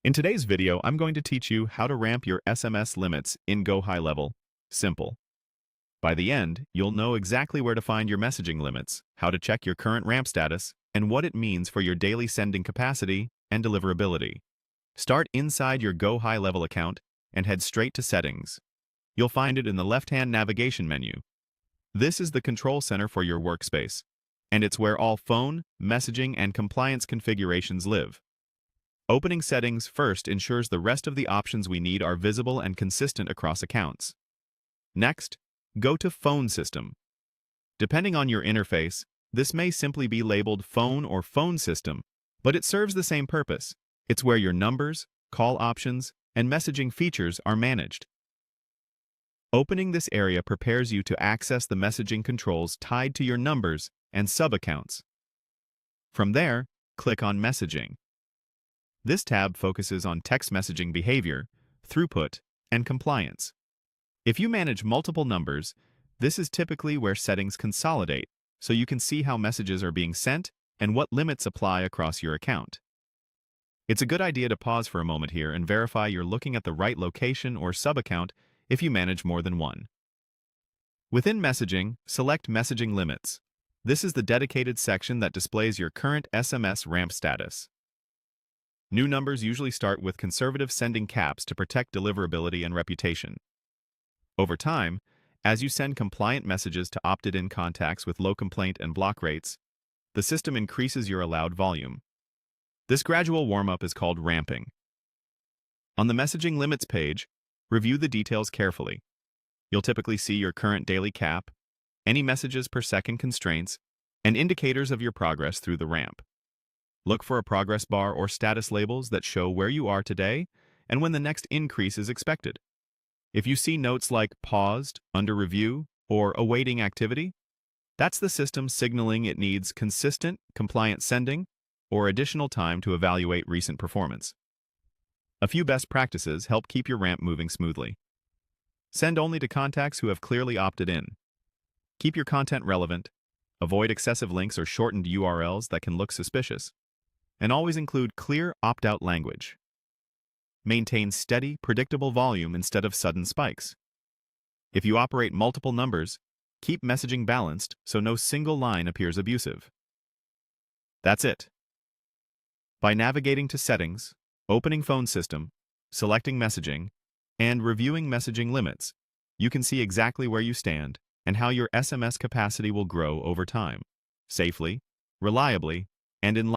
In today's video, I'm going to teach you how to ramp your SMS limits in GoHighLevel. Simple. By the end, you'll know exactly where to find your messaging limits, how to check your current ramp status, and what it means for your daily sending capacity and deliverability. Start inside your GoHighLevel account and head straight to Settings. You'll find it in the left-hand navigation menu. This is the control center for your workspace, and it's where all phone, messaging, and compliance configurations live. Opening Settings first ensures the rest of the options we need are visible and consistent across accounts. Next, go to Phone System. Depending on your interface, this may simply be labeled Phone or Phone System, but it serves the same purpose. It's where your numbers, call options, and messaging features are managed. Opening this area prepares you to access the messaging controls tied to your numbers and sub-accounts. From there, click on Messaging. This tab focuses on text messaging behavior, throughput, and compliance. If you manage multiple numbers, this is typically where settings consolidate, so you can see how messages are being sent and what limits apply across your account. It's a good idea to pause for a moment here and verify you're looking at the right location or sub-account if you manage more than one. Within Messaging, select Messaging Limits. This is the dedicated section that displays your current SMS ramp status. New numbers usually start with conservative sending caps to protect deliverability and reputation. Over time, as you send compliant messages to opted-in contacts with low complaint and block rates, the system increases your allowed volume. This gradual warm-up is called ramping. On the Messaging Limits page, review the details carefully. You'll typically see your current daily cap, any messages per second constraints, and indicators of your progress through the ramp. Look for a progress bar or status labels that show where you are today and when the next increase is expected. If you see notes like paused, under review, or awaiting activity, that's the system signaling it needs consistent, compliant sending or additional time to evaluate recent performance. A few best practices help keep your ramp moving smoothly. Send only to contacts who have clearly opted in. Keep your content relevant. Avoid excessive links or shortened URLs that can look suspicious. And always include clear opt-out language. Maintain steady, predictable volume instead of sudden spikes. If you operate multiple numbers, keep messaging balanced so no single line appears abusive. That's it. By navigating to Settings, opening Phone System, selecting Messaging, and reviewing messaging limits, you can see exactly where you stand and how your SMS capacity will grow over time, safely, reliably, and in